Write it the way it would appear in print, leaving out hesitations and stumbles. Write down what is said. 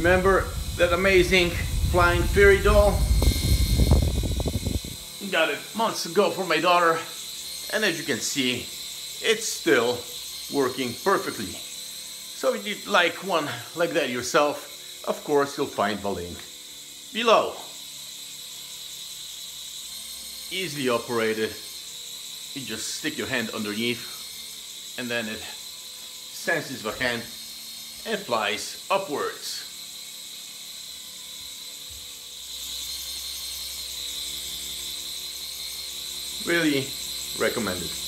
Remember that amazing flying fairy doll? Got it months ago for my daughter, and as you can see, it's still working perfectly. So if you'd like one like that yourself, of course you'll find the link below. Easily operated. You just stick your hand underneath and then it senses the hand and flies upwards. Really recommended.